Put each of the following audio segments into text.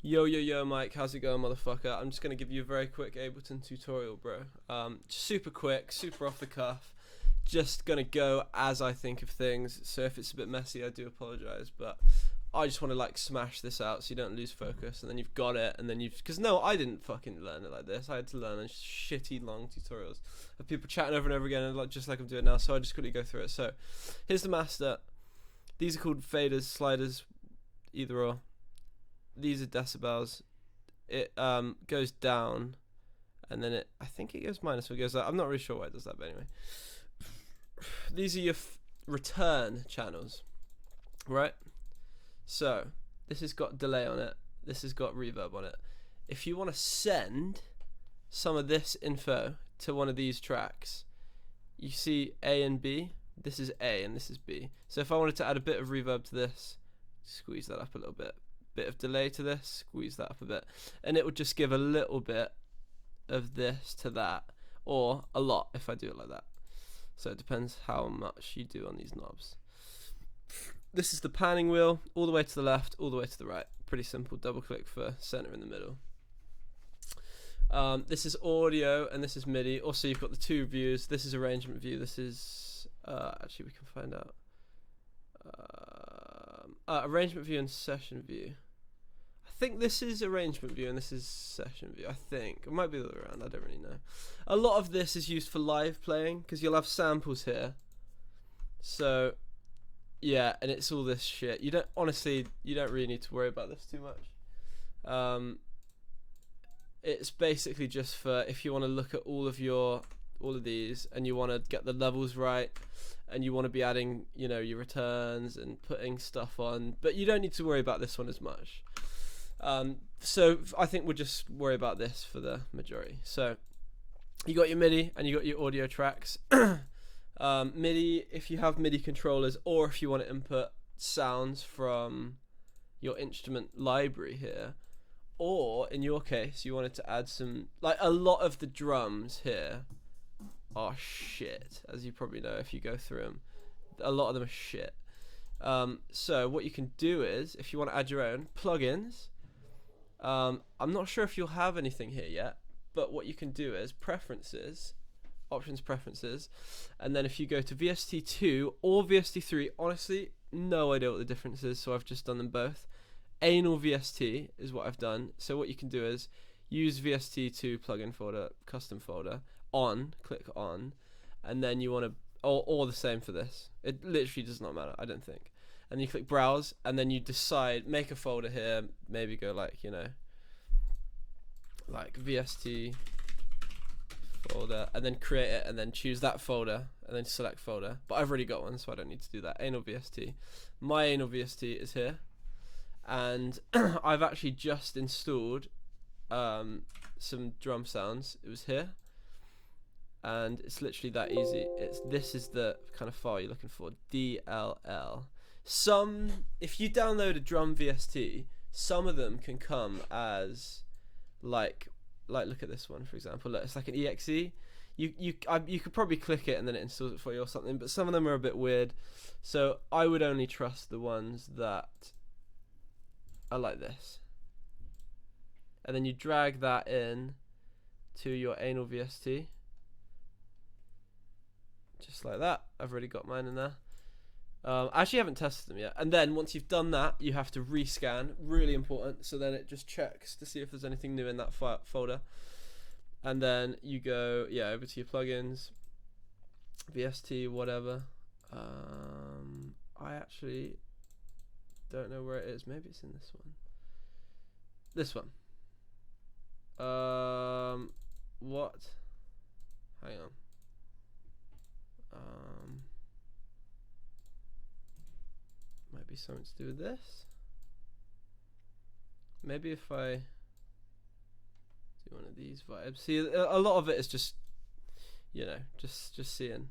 Yo, yo, yo, Mike, how's it going, motherfucker? I'm just going to give you a very quick Ableton tutorial, bro. Super quick, super off the cuff. Just going to go as I think of things. So if it's a bit messy, I do apologize. But I just want to, like, smash this out so you don't lose focus. And then you've got it, and then you've... Because, no, I didn't fucking learn it like this. I had to learn in shitty, long tutorials of people chatting over and over again, and like, just like I'm doing now. So I just quickly go through it. So here's the master. These are called faders, sliders, either or. These are decibels. It goes down, and then I think it goes minus, so it goes up. I'm not really sure why it does that, but anyway. These are your return channels, right? So this has got delay on it. This has got reverb on it. If you want to send some of this info to one of these tracks, you see A and B. This is A and this is B. So if I wanted to add a bit of reverb to this, squeeze that up a little bit. Bit of delay to this, squeeze that up a bit, and it would just give a little bit of this to that, or a lot if I do it like that. So it depends how much you do on these knobs. This is the panning wheel, all the way to the left, all the way to the right. Pretty simple. Double click for center in the middle. This is audio and this is MIDI. Also, you've got the two views. This is arrangement view. This is actually, we can find out. Arrangement view and session view. I think this is arrangement view and this is session view. I think it might be the other way around. I don't really know. A lot of this is used for live playing because you'll have samples here. So yeah, and it's all this shit. You don't really need to worry about this too much. It's basically just for if you want to look at all of these and you want to get the levels right and you want to be adding, you know, your returns and putting stuff on, but you don't need to worry about this one as much. So I think we'll just worry about this for the majority. So you got your MIDI and you got your audio tracks. MIDI, if you have MIDI controllers, or if you want to input sounds from your instrument library here, or in your case you wanted to add some, like a lot of the drums here are shit, as you probably know if you go through them. A lot of them are shit. So what you can do is, if you want to add your own plugins, I'm not sure if you'll have anything here yet, but what you can do is preferences, options preferences, and then if you go to VST2 or VST3, honestly, no idea what the difference is, so I've just done them both. Anal VST is what I've done. So what you can do is use VST2 plugin folder, custom folder, click on, and then you want to, or the same for this. It literally does not matter, I don't think. And you click browse, and then you decide, make a folder here, maybe go like, you know, like VST folder, and then create it, and then choose that folder, and then select folder. But I've already got one, so I don't need to do that. Anal VST. My anal VST is here, and I've actually just installed some drum sounds. It was here, and it's literally that easy. This is the kind of file you're looking for, DLL. If you download a drum VST, some of them can come as like look at this one, for example. Look, it's like an exe. You could probably click it and then it installs it for you or something, but some of them are a bit weird. So I would only trust the ones that are like this. And then you drag that in to your anal VST. Just like that. I've already got mine in there. I actually haven't tested them yet. And then once you've done that, you have to rescan. Really important. So then it just checks to see if there's anything new in that folder. And then you go, over to your plugins, VST, whatever. I actually don't know where it is. Maybe it's in this one. This one. What? Hang on. Might be something to do with this. Maybe if I do one of these vibes. See, a lot of it is just, you know, just seeing.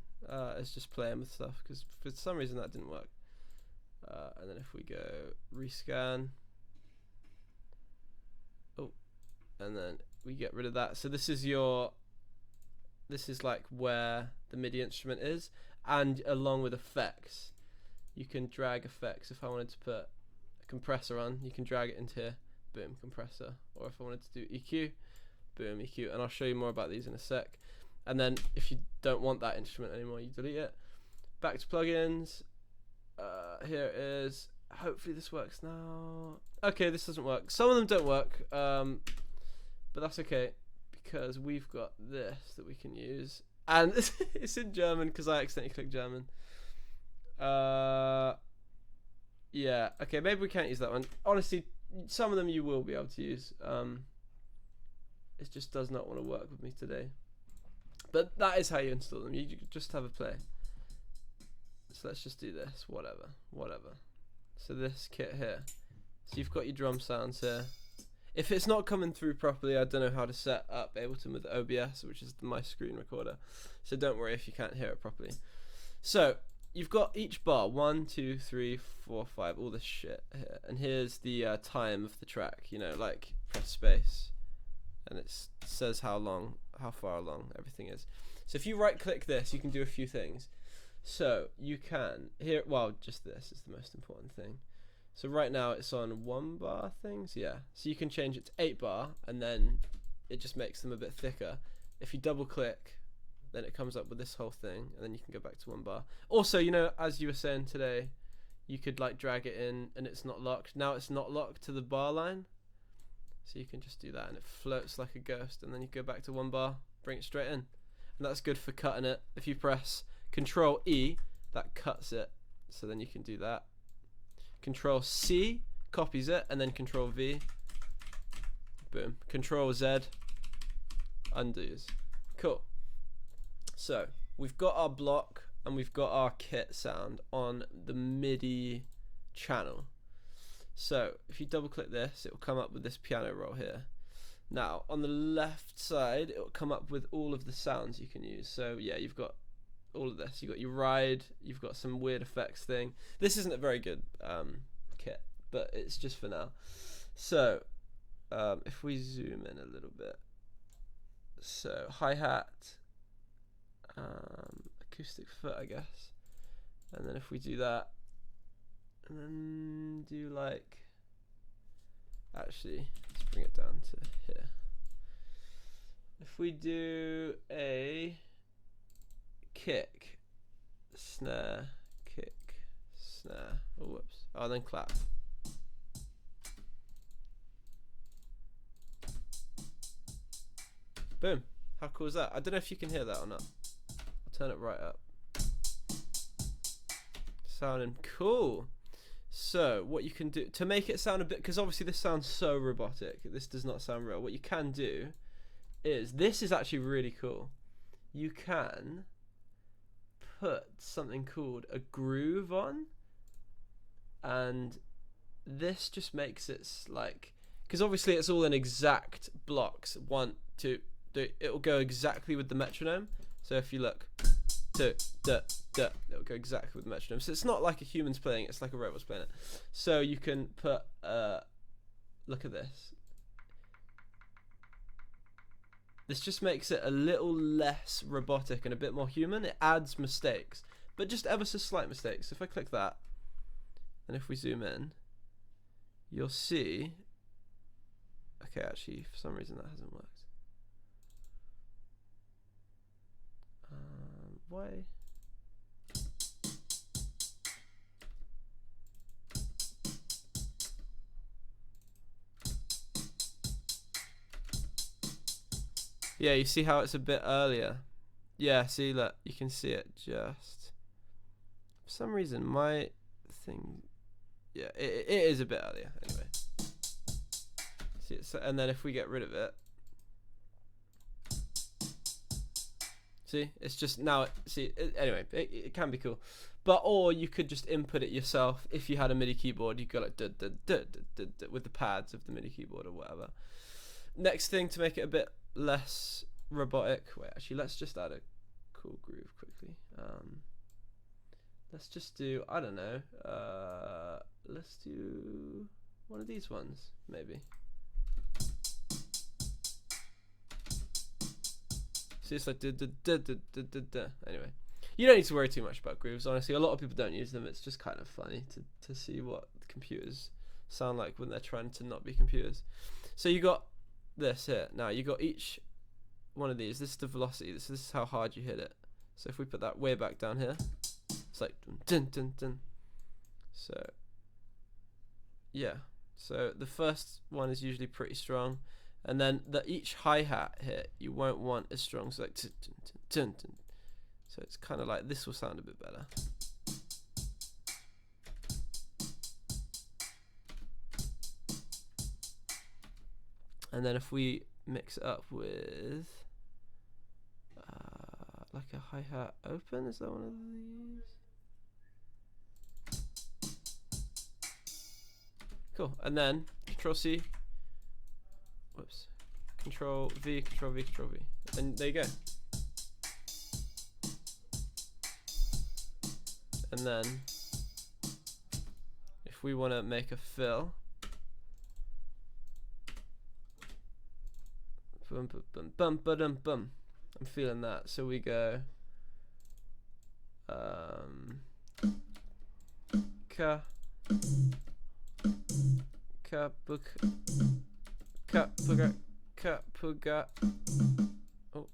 It's just playing with stuff, because for some reason that didn't work. And then if we go rescan, and then we get rid of that. So this is like where the MIDI instrument is, and along with effects, you can drag effects. If I wanted to put a compressor on, you can drag it into here, boom, compressor. Or if I wanted to do EQ, boom, EQ. And I'll show you more about these in a sec. And then if you don't want that instrument anymore, you delete it. Back to plugins. Here it is. Hopefully this works now. Okay, this doesn't work. Some of them don't work, but that's okay because we've got this that we can use, and it's in German because I accidentally clicked German. Yeah. Okay, maybe we can't use that one. Honestly, some of them you will be able to use. It just does not want to work with me today. But that is how you install them. You just have a play. So let's just do this. Whatever. So this kit here. So you've got your drum sounds here. If it's not coming through properly, I don't know how to set up Ableton with OBS, which is my screen recorder. So don't worry if you can't hear it properly. So you've got each bar, 1, 2, 3, 4, 5, all this shit here. And here's the time of the track. You know, like press space, and it says how far along everything is. So if you right click this, you can do a few things. So you can here, well, just this is the most important thing. So right now it's on 1 bar things, yeah. So you can change it to 8 bar, and then it just makes them a bit thicker. If you double click, then it comes up with this whole thing, and then you can go back to 1 bar. Also, you know, as you were saying today, you could like drag it in and it's not locked. Now it's not locked to the bar line. So you can just do that and it floats like a ghost, and then you go back to 1 bar, bring it straight in. And that's good for cutting it. If you press Control E, that cuts it. So then you can do that. Control C copies it, and then Control V, boom. Control Z undoes. Cool. So we've got our block and we've got our kit sound on the MIDI channel. So if you double click this, it will come up with this piano roll here. Now on the left side, it will come up with all of the sounds you can use. So yeah, you've got all of this. You've got your ride, you've got some weird effects thing. This isn't a very good kit, but it's just for now. So if we zoom in a little bit, so hi-hat, acoustic foot, I guess, and then if we do that, and then do like, actually let's bring it down to here. If we do a kick, snare, kick, snare, oh whoops, oh then clap. Boom, how cool is that? I don't know if you can hear that or not. I'll turn it right up. Sounding cool. So what you can do to make it sound a bit, because obviously this sounds so robotic, this does not sound real. What you can do is, this is actually really cool. You can put something called a groove on, and this just makes it like, because obviously it's all in exact blocks, 1, 2, 3, it will go exactly with the metronome. So if you look, it will go exactly with the metronome. So it's not like a human's playing it, it's like a robot's playing it. So you can put look at this. This just makes it a little less robotic and a bit more human. It adds mistakes, but just ever so slight mistakes. If I click that, and if we zoom in, you'll see, okay, actually for some reason that hasn't worked. Why? Yeah, you see how it's a bit earlier. Yeah, see, look, you can see it just. For some reason, my thing. Yeah, it is a bit earlier. Anyway. See it, so, and then if we get rid of it. See, it's just now. See, anyway, it can be cool, but or you could just input it yourself. If you had a MIDI keyboard, you go like with the pads of the MIDI keyboard or whatever. Next thing to make it a bit less robotic. Wait, actually, let's just add a cool groove quickly. Let's just do, I don't know. Let's do one of these ones, maybe. See, it's like anyway, you don't need to worry too much about grooves. Honestly, a lot of people don't use them. It's just kind of funny to see what the computers sound like when they're trying to not be computers. So you got this here. Now you got each one of these. This is the velocity. This is how hard you hit it. So if we put that way back down here, it's like dun dun dun. So yeah. So the first one is usually pretty strong, and then each hi-hat hit you won't want as strong. So like dun dun dun dun. So it's kind of like this will sound a bit better. And then if we mix it up with like a hi-hat open, is that one of these? Cool. And then Control C, whoops, Control V, Control V, Control V, and there you go. And then if we want to make a fill, bum bum bum bum bum bum. I'm feeling that. So we go ka buk ka puga ka puga. Oh.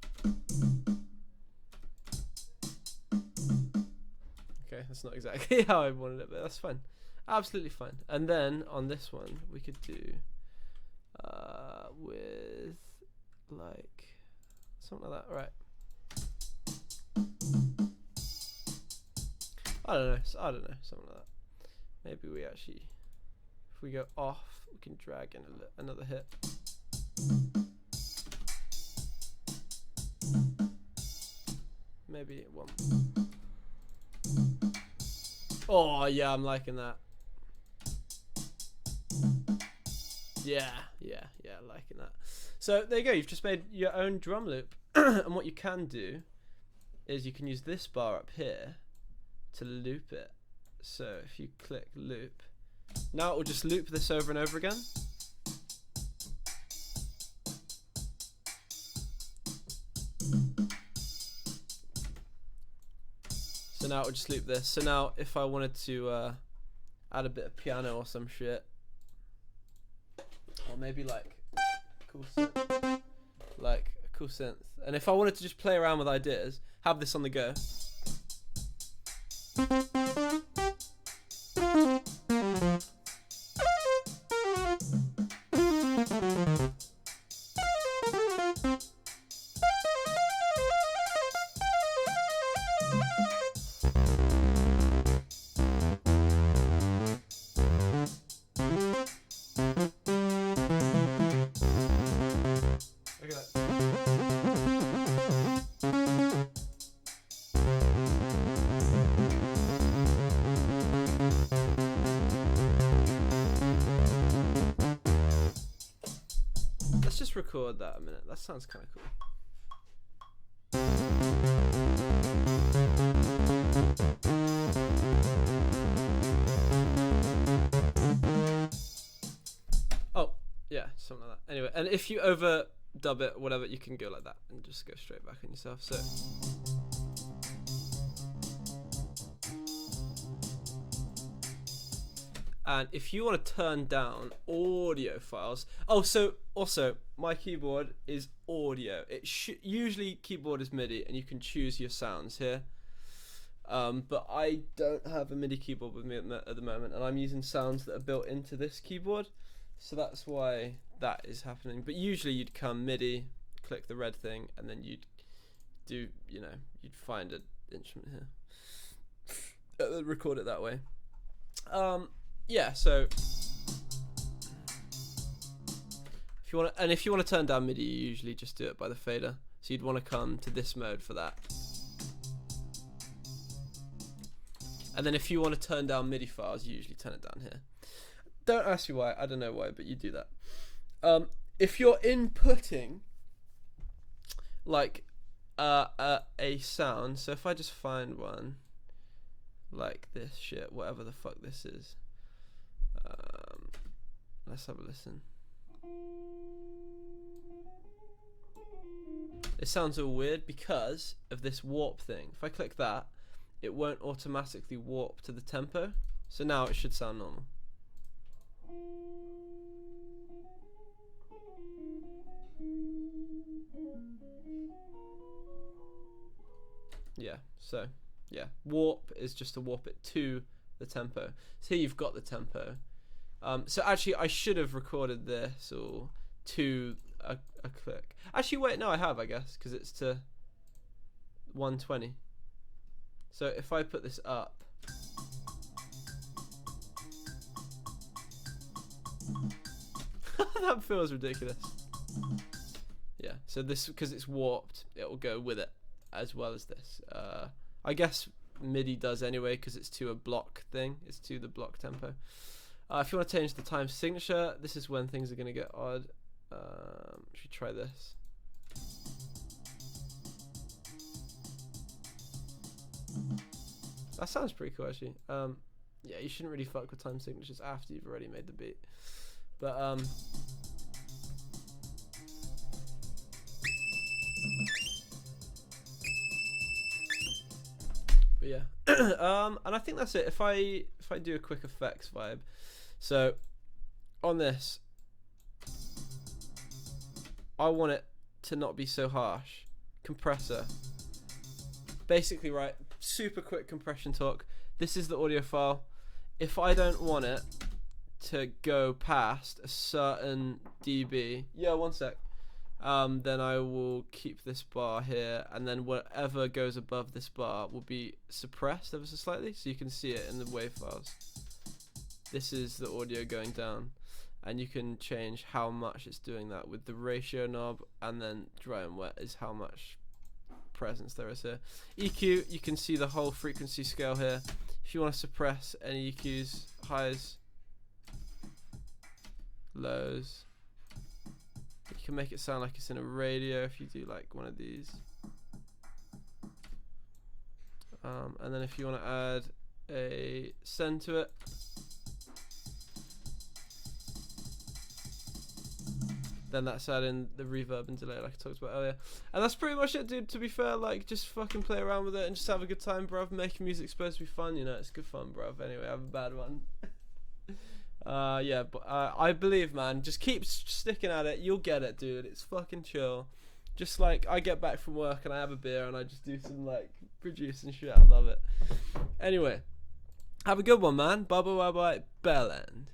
Okay, that's not exactly how I wanted it, but that's fine. Absolutely fine. And then on this one we could do with like something like that, right? I don't know, something like that. Maybe we actually, if we go off, we can drag in another hit. Maybe one. Oh yeah, I'm liking that. Yeah, liking that. So there you go, you've just made your own drum loop. And what you can do is you can use this bar up here to loop it. So if you click loop, now it will just loop this over and over again. So now it will just loop this. So now if I wanted to add a bit of piano or some shit, or maybe like cool synth, like a cool synth, and if I wanted to just play around with ideas, have this on the go. Let's just record that a minute. That sounds kind of cool. Oh, yeah, something like that. Anyway, and if you overdub it, whatever, you can go like that and just go straight back on yourself. So. And if you want to turn down audio files, so also my keyboard is audio. It usually keyboard is MIDI, and you can choose your sounds here. But I don't have a MIDI keyboard with me at the moment, and I'm using sounds that are built into this keyboard, so that's why that is happening. But usually you'd come MIDI, click the red thing, and then you'd do, you'd find an instrument here, record it that way. Yeah, so if you want to turn down MIDI, you usually just do it by the fader. So you'd want to come to this mode for that. And then if you want to turn down MIDI files, you usually turn it down here. Don't ask me why, I don't know why, but you do that. If you're inputting like a sound, so if I just find one like this shit, whatever the fuck this is. Let's have a listen. It sounds all weird because of this warp thing. If I click that, it won't automatically warp to the tempo. So now it should sound normal. Yeah, so yeah, warp is just to warp it to the tempo. So here you've got the tempo. So actually I should have recorded this or to a click. Actually wait, no I have, I guess, because it's to 120. So if I put this up, that feels ridiculous. Yeah, so this, because it's warped, it will go with it as well as this. I guess MIDI does anyway because it's to a block thing. It's to the block tempo. If you want to change the time signature, this is when things are going to get odd. Should we try this? That sounds pretty cool actually. Yeah, you shouldn't really fuck with time signatures after you've already made the beat. But yeah. And I think that's it. If I do a quick effects vibe, so on this, I want it to not be so harsh. Compressor. Basically, right, super quick compression talk. This is the audio file. If I don't want it to go past a certain dB, yeah, 1 sec, then I will keep this bar here, and then whatever goes above this bar will be suppressed ever so slightly, so you can see it in the wave files. This is the audio going down, and you can change how much it's doing that with the ratio knob, and then dry and wet is how much presence there is here. EQ, you can see the whole frequency scale here. If you want to suppress any EQs, highs, lows, you can make it sound like it's in a radio if you do like one of these. And then if you want to add a send to it, then that's adding the reverb and delay like I talked about earlier. And that's pretty much it, dude. To be fair, like, just fucking play around with it and just have a good time, bruv. Making music's supposed to be fun, you know. It's good fun, bruv. Anyway, have a bad one. Yeah, but I believe, man, just keep sticking at it. You'll get it, dude. It's fucking chill. Just like, I get back from work and I have a beer and I just do some, like, producing shit. I love it. Anyway, have a good one, man. Bye bye bye bye. Bell end.